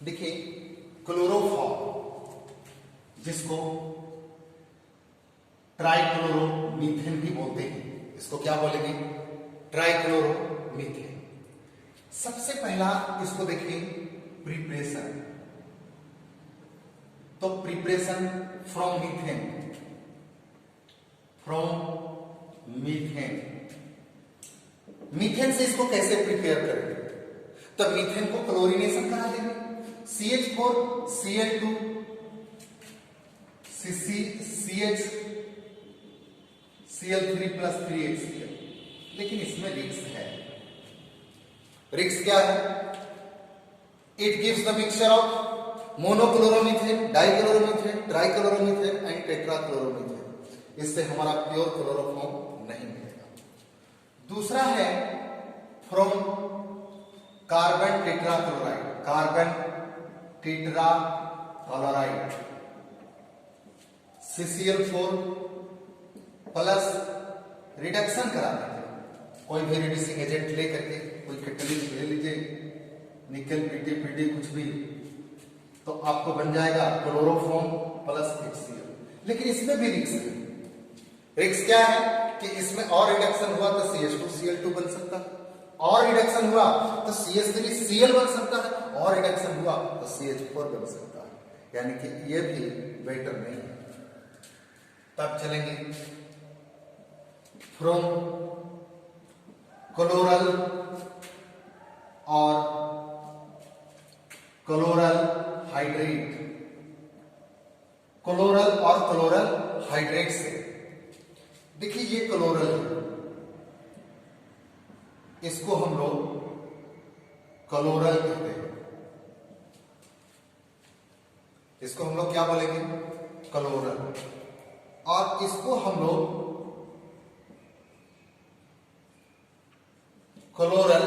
देखिए क्लोरोफॉर्म, जिसको ट्राइक्लोरोमीथेन भी बोलते हैं, इसको क्या बोलेंगे? ट्राइक्लोरोमीथेन। सबसे पहला इसको देखिए प्रिपरेशन। तो प्रिपरेशन फ्रॉम मीथेन, मीथेन से इसको कैसे प्रिपेयर करेंगे? तो मीथेन को क्लोरीनेशन करा देंगे, CH4 Cl2 CH Cl3 + 3HCl। लेकिन इसमें रिस्क है। रिस्क क्या है? It gives the mixture of monochloromethane, dichloromethane, trichloromethane and tetrachloromethane. इससे हमारा प्योर क्लोरोफॉर्म नहीं मिलेगा। दूसरा है from carbon tetrachloride, CCl4 plus reduction करा देंगे, कोई भी रिड्यूसिंग एजेंट लेकर के, कोई कैटलिस्ट ले लीजिए, निकल पीटी कुछ भी, तो आपको बन जाएगा क्लोरोफॉर्म प्लस HCl। लेकिन इसमें भी रिस्क है। रिस्क क्या है कि इसमें और रिडक्शन हुआ तो CH2Cl2 बन सकता है, और रिडक्शन हुआ तो CH3Cl बन सकता है, और रिडक्शन हुआ तो CH4 बन सकता है। यानी कि ये भी बेटर नहीं है। तब चलेंगे फ्रॉम क्लोरल और क्लोरल हाइड्रेट, क्लोरल और क्लोरल हाइड्रेट से। देखिए ये क्लोरल है, इसको हम लोग क्लोरल कहते हैं। इसको हम लोग क्या बोलेंगे? क्लोरल। और इसको हम लोग क्लोरल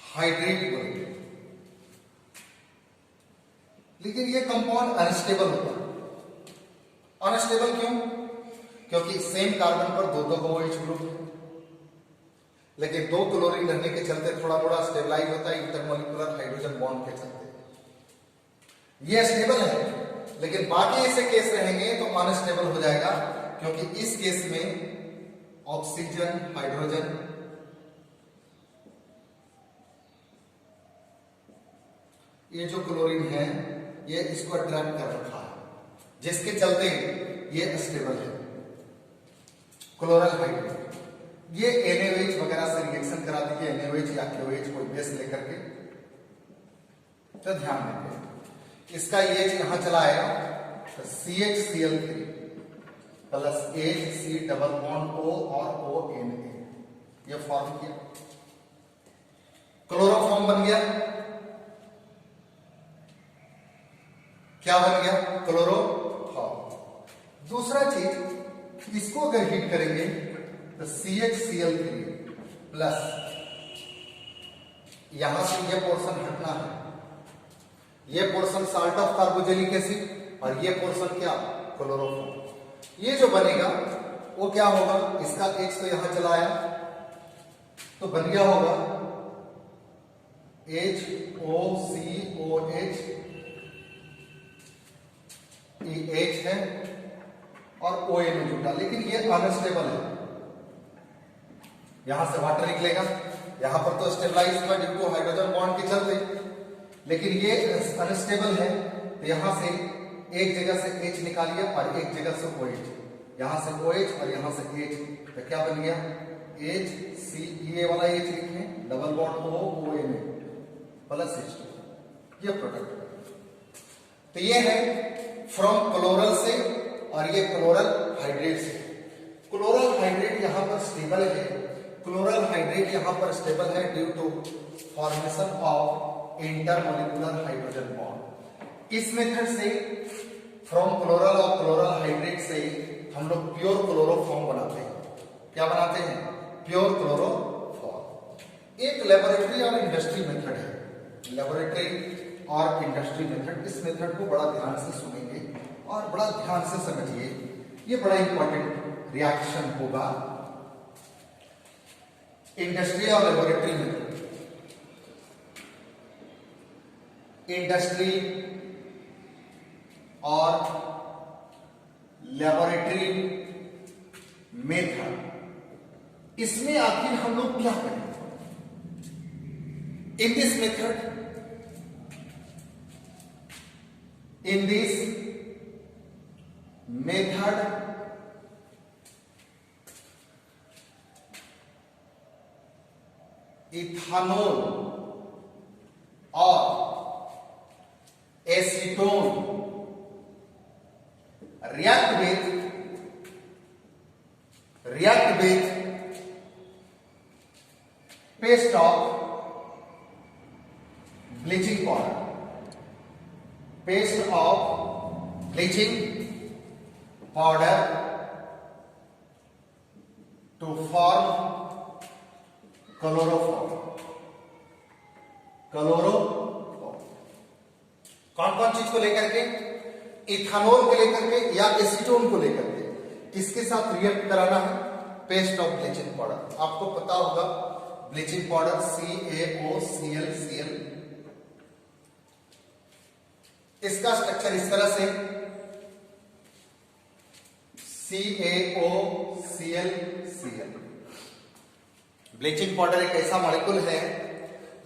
हाइड्रेट बोलेंगे। लेकिन ये कंपाउंड अनस्टेबल होता है। अनस्टेबल क्यों? क्योंकि सेम कार्बन पर दो OH ग्रुप है, लेकिन दो क्लोरीन रहने के चलते थोड़ा थोड़ा स्टेबलाइज होता है इंटरमोलिकुलर हाइड्रोजन बॉन्ड के चलते। ये स्टेबल है, लेकिन बाकी ऐसे केस रहेंगे तो अनस्टेबल हो जाएगा, क्योंकि इस केस में ऑक्सीजन, हाइड्रोजन, ये जो क्लोरीन है ये इसको अट्रैक्ट कर रखा है, जिसके चलते ये स्टेबल है क्लोरल हाइड्रेट। ये NaOH वगैरह से रिएक्शन करा दीजिए, NaOH या KOH कोई बेस लेकर के, तो ध्यान देंगे इसका ये यहां चला आएगा तो CHCl3 plus HC double bond O और ONA, ये फॉर्म किया, क्लोरोफॉर्म बन गया। क्या बन गया? क्लोरोफॉर्म। दूसरा चीज, इसको अगर हीट करेंगे तो CHCl3 प्लस, यहां से ये पोर्शन हटना है, ये portion salt of carboxylic acid और ये पोर्शन क्या? क्लोरोफॉर्म। ये जो बनेगा वो क्या होगा? इसका X तो यहां चला आया तो बन गया होगा HOCOH, H है और ONA जुटा, लेकिन ये अनस्टेबल है। यहां से वाटर निकलेगा, यहां पर तो स्टेबलाइज हुआ ड्यू टू हाइड्रोजन बॉन्ड के चलते, लेकिन ये अनस्टेबल है, तो यहां से एक जगह से H निकालिए और एक जगह से OH, यहां से OH और यहां से H, तो क्या बन गया? HC, ये वाला H लिखे, double bond ONA plus H2, ये प्रोडक्ट। तो ये है फ्रॉम क्लोरल से और ये क्लोरल हाइड्रेट से। क्लोरल हाइड्रेट यहां पर स्टेबल है, क्लोरल हाइड्रेट यहां पर स्टेबल है due to formation of intermolecular hydrogen bond. इस मेथड से फ्रॉम क्लोरल और क्लोरल हाइड्रेट से हम लोग प्योर क्लोरोफॉर्म बनाते हैं। क्या बनाते हैं? Pure chloroform. एक लेबोरेटरी और इंडस्ट्री मेथड है, लेबोरेटरी और इंडस्ट्री मेथड। इस मेथड को बड़ा ध्यान से सुनेंगे और बड़ा ध्यान से समझिए, ये बड़ा इंपॉर्टेंट रिएक्शन होगा। इंडस्ट्री और लेबोरेटरी मेथड, इंडस्ट्री और लेबोरेटरी मेथड, इसमें आखिर हम लोग क्या करें? इन दिस मेथड, इथानोल और acetone react with paste of bleaching powder, paste of bleaching powder to form chloroform. कौन कौन चीज को लेकर के? इथानोल को लेकर के या एसीटोन को लेकर के किसके साथ रिएक्ट कराना है? Paste of bleaching powder. आपको पता होगा ब्लीचिंग पाउडर CaOClCl, इसका स्ट्रक्चर इस तरह से CaOClCl। ब्लीचिंग पाउडर एक ऐसा मॉलिक्यूल है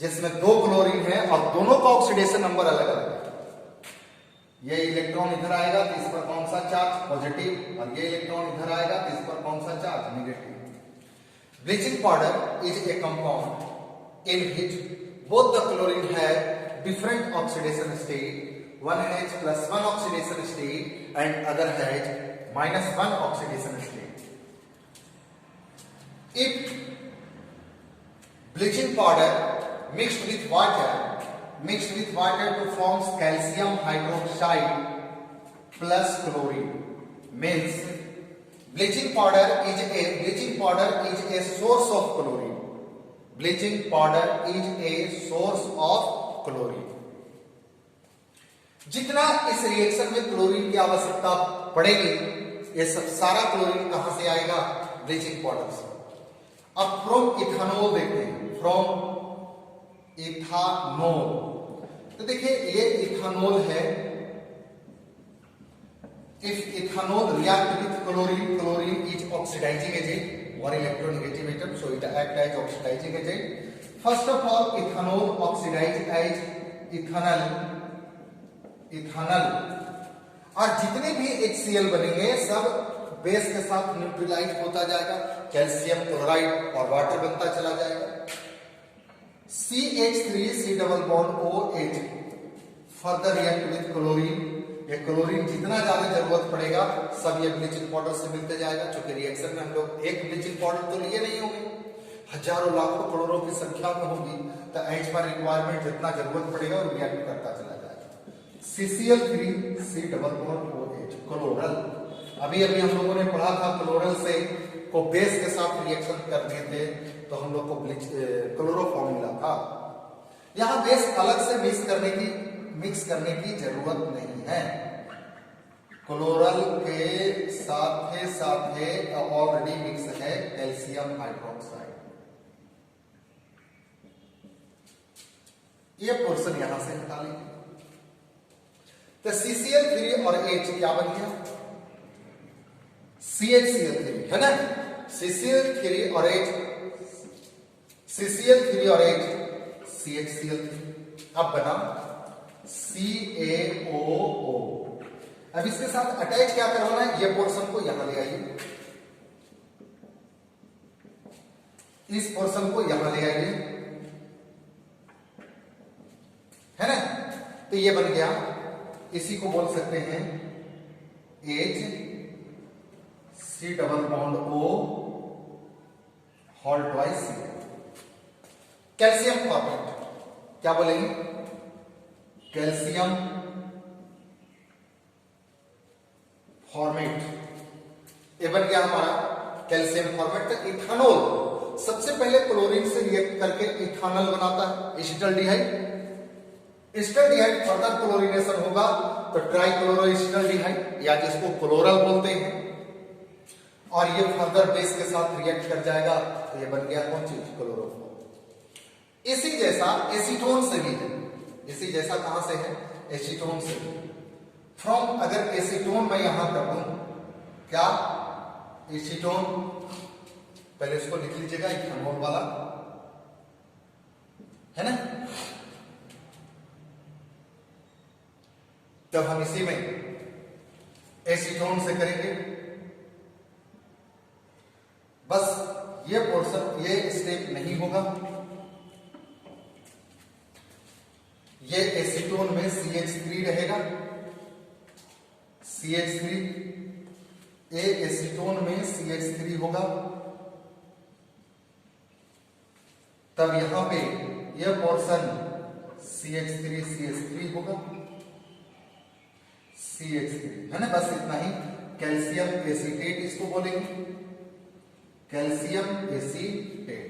जिसमें 2 क्लोरीन है और दोनों का ऑक्सीडेशन नंबर अलग अलग है। ये इलेक्ट्रॉन इधर आएगा तो इस पर कौन सा चार्ज? पॉजिटिव, और ये इलेक्ट्रॉन इधर आएगा तो इस पर कौन सा charge? Negative. Bleaching powder is a compound in which both the chlorine have different oxidation state, one has +1 oxidation state and other has -1 oxidation state. If bleaching powder mixed with water to form calcium hydroxide plus chlorine, means bleaching powder is a source of chlorine. Bleaching powder is a source of chlorine. जितना इस reaction में chlorine की आवश्यकता पड़ेगी, ये सब सारा chlorine कहां से आएगा? ब्लीचिंग पाउडर से। अब फ्रॉम इथानोल देखते हैं, फ्रॉम इथानोल। तो देखिए ये इथानोल है। If ethanol react with chlorine is oxidising agent, one electronegative atom, so it act as oxidising agent. First of all ethanol oxidise as ethanal, और जितने भी HCl बनेंगे सब बेस के साथ न्यूट्रलाइज होता जाएगा, कैल्शियम क्लोराइड और वाटर बनता चला जाएगा। CH3C double bond OH further react with chlorine. ये क्लोरीन जितना ज्यादा जरूरत पड़ेगा सब ये ब्लीचिंग पाउडर से मिलते जाएगा। क्योंकि रिएक्शन में हम लोग एक ब्लीचिंग पाउडर तो लिए नहीं होंगे, हजारों लाखों करोड़ों की संख्या में होगी, तो एच पर रिक्वायरमेंट जितना जरूरत पड़ेगा वो रिएक्ट करता चला जाएगा। CCl3C double bond OH chloral. अभी हम लोगों ने पढ़ा था क्लोरल से को बेस के साथ रिएक्शन करने थे तो हम लोग को क्लोरोफॉर्म मिला था। यहां बेस अलग से मिक्स करने की जरूरत नहीं है। क्लोरल के साथ ऑलरेडी मिक्स है कैल्शियम हाइड्रोक्साइड। ये पोर्शन यहां से हटा लेंगे। तो CCl3 और H क्या बन गया? CHCl3 है ना। CCl3 और H CHCl3 अब बना CaOO। अब इसके साथ अटैच क्या करवाना है? ये पोर्शन को यहां ले आइए, इस पोर्शन को यहां ले आइए, है ना। तो ये बन गया, इसी को बोल सकते हैं HC double bond O whole twice C। Calcium formate क्या बोलेंगे? Calcium formate. ये बन गया हमारा कैल्शियम फॉर्मेट। तो इथानोल सबसे पहले क्लोरीन से रिएक्ट करके इथानल बनाता है, एसिटाल्डिहाइड। एसिटाल्डिहाइड फर्दर क्लोरीनेशन होगा तो ट्राइक्लोरोएसिटाल्डिहाइड या जिसको क्लोरल बोलते हैं, और ये फर्दर बेस के साथ रिएक्ट कर जाएगा तो ये बन गया कौन चीज? क्लोरोफॉर्म। इसी जैसा एसीटोन से भी है। इसी जैसा कहां से है, एसीटोन से। फ्रॉम, अगर एसीटोन मैं यहां कर दूं, क्या एसीटोन, पहले इसको लिख लीजिएगा, इथेनॉल वाला है ना। जब हम इसी में एसीटोन से करेंगे, बस ये पोर्शन, ये स्टेप नहीं होगा। ये एसीटोन में CH3 रहेगा, CH3, एसीटोन में CH3 होगा, तब यहां पे ये पोर्शन CH3 होगा, CH3 है ना, बस इतना ही। कैल्शियम एसीटेट इसको बोलेंगे, कैल्शियम एसीटेट।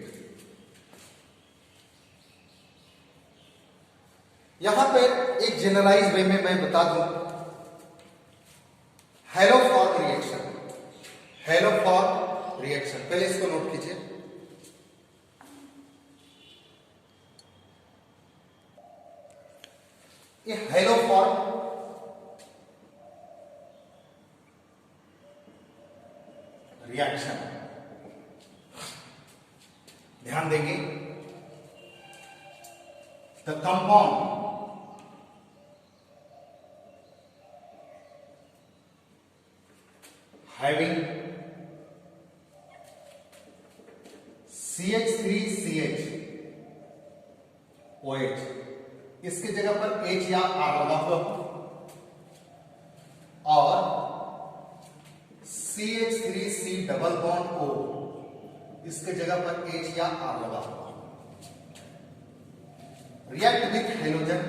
यहां पे एक जनरलाइज वे में मैं बता दूं, हेलोफॉर्म रिएक्शन, हेलोफॉर्म रिएक्शन, पहले इसको नोट कीजिए। ये हेलोफॉर्म रिएक्शन, ध्यान देंगे, the compound having CH3CH OH, इसके जगह पर H या R लगा हुआ और CH3C डबल बॉन्ड O, इसके जगह पर H या R लगा हुआ, react with halogen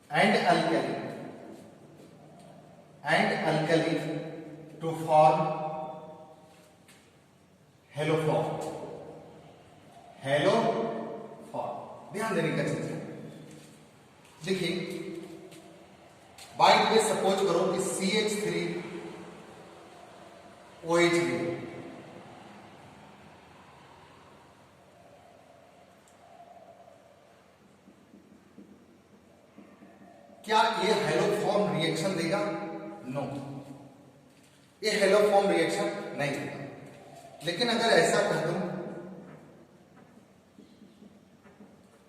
and alkali to form haloform, haloform. ध्यान देने का चीज है, देखिए बाइट में सपोज करो कि CH3 OH लिया, क्या ये हेलोफॉर्म रिएक्शन देगा? नो, ये हेलोफॉर्म रिएक्शन नहीं देगा। लेकिन अगर ऐसा कर दूं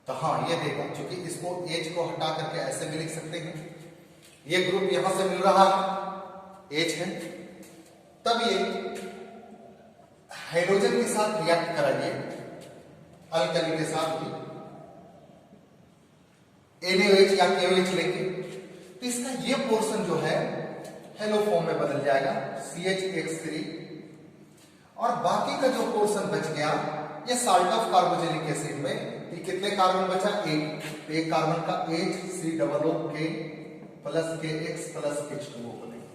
तो हाँ ये देगा, क्योंकि इसको H को हटा करके ऐसे भी लिख सकते हैं, ये ग्रुप यहां से मिल रहा है, H है, तब ये हाइड्रोजन के साथ रिएक्ट कराइए, अल्कली के साथ भी NaOH या KOH लेंगे, तो इसका ये पोर्शन जो है हेलोफॉर्म में बदल जाएगा, CHX3, और बाकी का जो पोर्शन बच गया ये साल्ट ऑफ कार्बोजेनिक एसिड में, ये कितने कार्बन बचा? एक, एक कार्बन का HCOOK plus KX plus H2O बनेगा,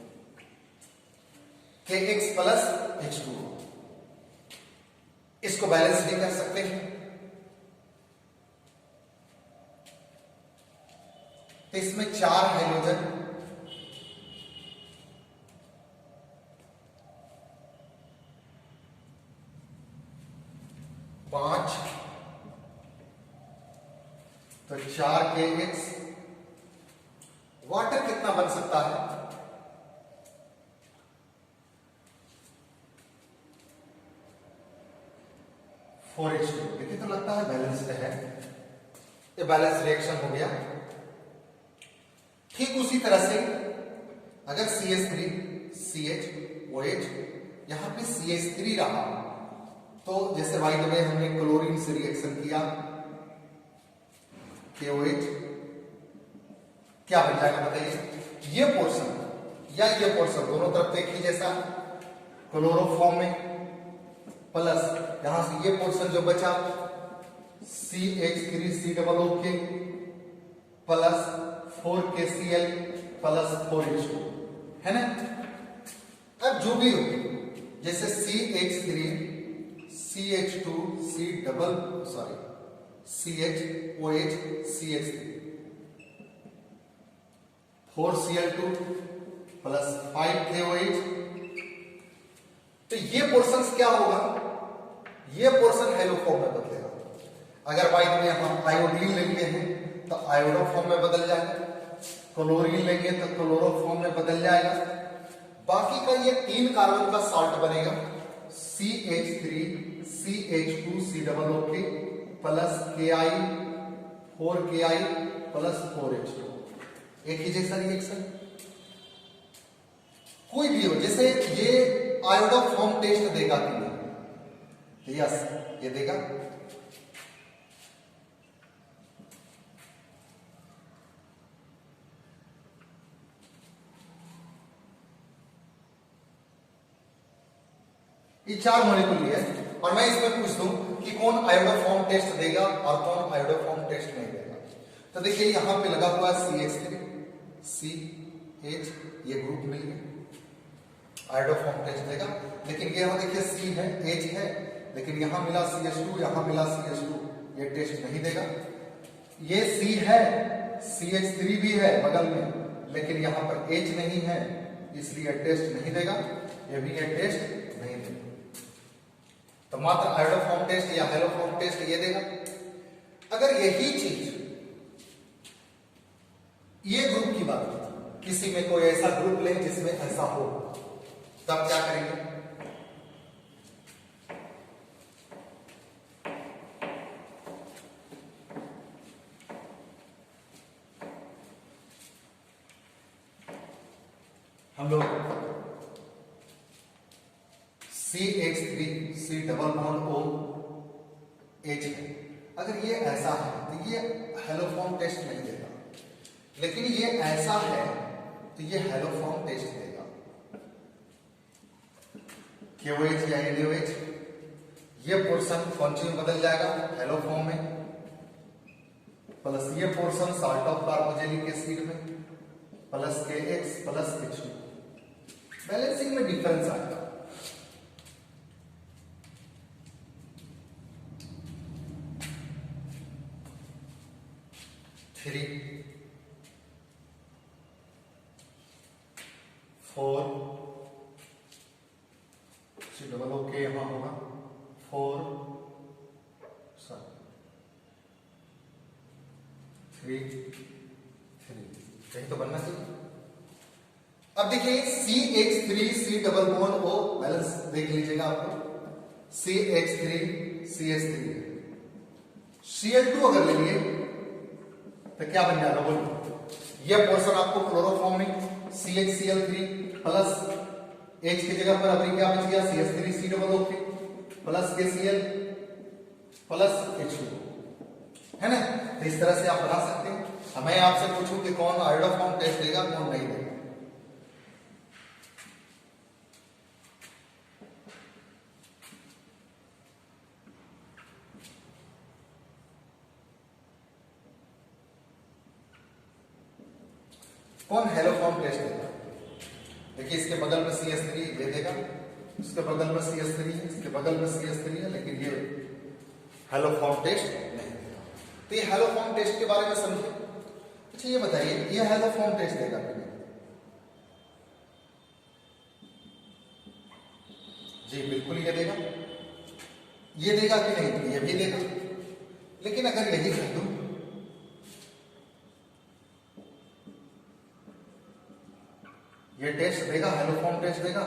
KX प्लस H2O। इसको बैलेंस नहीं कर सकते हैं, तो इसमें 4 हाइड्रोजन, 5, तो 4 KX, वाटर कितना बन सकता है? 4H2। देखिए तो लगता है बैलेंस्ड है, ये बैलेंस रिएक्शन हो गया। ठीक उसी तरह से अगर CH3 CH OH, यहां पे CH3 रहा, तो जैसे वाइट में हमने क्लोरीन से रिएक्शन किया, KOH, क्या बन जाएगा बताइए? ये पोर्शन या ये पोर्शन दोनों तरफ देखिए जैसा क्लोरोफॉर्म में, प्लस यहां से ये पोर्शन जो बचा CH3COOK plus 4KCl plus 4H2, है ना। अब जो भी हो, जैसे CH3 CH2 CHOH CH3 4Cl2 plus 5KOH, तो ये पोर्शंस क्या होगा? ये पोर्शन हेलो फॉर्म में बदलेगा। अगर बाई में हम आयोडीन ले लिए हैं तो आयोडो फॉर्म में बदल जाएगा, क्लोरीन लेंगे तो क्लोरो फॉर्म में बदल जाएगा। बाकी का ये 3 कार्बन का साल्ट बनेगा CH3 CH2 COOK plus KI 4KI plus 4H2, एक ही जैसा रिएक्शन कोई भी हो। जैसे ये आयोडो फॉर्म टेस्ट देगा कि नहीं? यस, ये देगा। ये 4 मॉलिक्यूल है और मैं इसमें पूछ दूं कि कौन आयोडोफॉर्म टेस्ट देगा और कौन आयोडोफॉर्म टेस्ट नहीं देगा। तो देखिए यहां पे लगा हुआ CH3 CH, ये ग्रुप मिल गया, आयोडोफॉर्म टेस्ट देगा। लेकिन यहां देखिए C है H है, लेकिन यहां मिला CH2 यहां मिला CH2, ये टेस्ट नहीं देगा। ये C है, CH3 भी है बगल में, लेकिन यहां पर H नहीं है, इसलिए टेस्ट नहीं देगा। ये भी ये टेस्ट नहीं देगा। तो मात्र आयोडोफॉर्म टेस्ट या हेलोफॉर्म टेस्ट ये देगा। अगर यही चीज ये ग्रुप की बात है, किसी में कोई ऐसा ग्रुप ले जिसमें ऐसा हो, तब क्या करेंगे? हम लोग CH3 C double bond O H है। अगर ये ऐसा है तो ये हेलोफॉर्म टेस्ट नहीं देगा, लेकिन ये ऐसा है तो ये हेलोफॉर्म टेस्ट देगा। KOH या NaOH, ये पोर्शन कौन सी में बदल जाएगा? हेलोफॉर्म में, प्लस ये पोर्शन साल्ट ऑफ कार्बोजेनिक एसिड में, plus KX plus H2, balancing में डिफरेंस आएगा। थ्री 4 C डबल ओके यहां होगा 4 3 यही तो बनना चाहिए। अब देखिए CH3 C double bond O balance देख लीजिएगा आपको, CH3 CH3 Cl2 अगर ले लिए तो क्या बन जाएगा बोलो? यह पोर्शन आपको क्लोरोफॉर्म में CHCl3 प्लस H की जगह पर अभी क्या बच गया? CH3 C double okay plus KCl plus H2, है ना? तो इस तरह से आप बना सकते हैं। मैं आपसे पूछूं कि कौन आयोडोफॉर्म टेस्ट देगा कौन नहीं देगा? कौन हेलोफॉर्म टेस्ट देगा? देखिए इसके बगल में CH3 ये देगा, इसके बगल में CH3 है, इसके बगल में CH3 है, लेकिन ये हेलोफॉर्म टेस्ट नहीं देगा। तो ये हेलोफॉर्म टेस्ट के बारे में समझिए। अच्छा ये बताइए, ये हेलोफॉर्म टेस्ट देगा कि नहीं? जी बिल्कुल ये देगा। ये देगा कि नहीं? ये भी देगा। लेकिन अगर यही कह दूं ये टेस्ट देगा, हेलोफॉर्म टेस्ट देगा,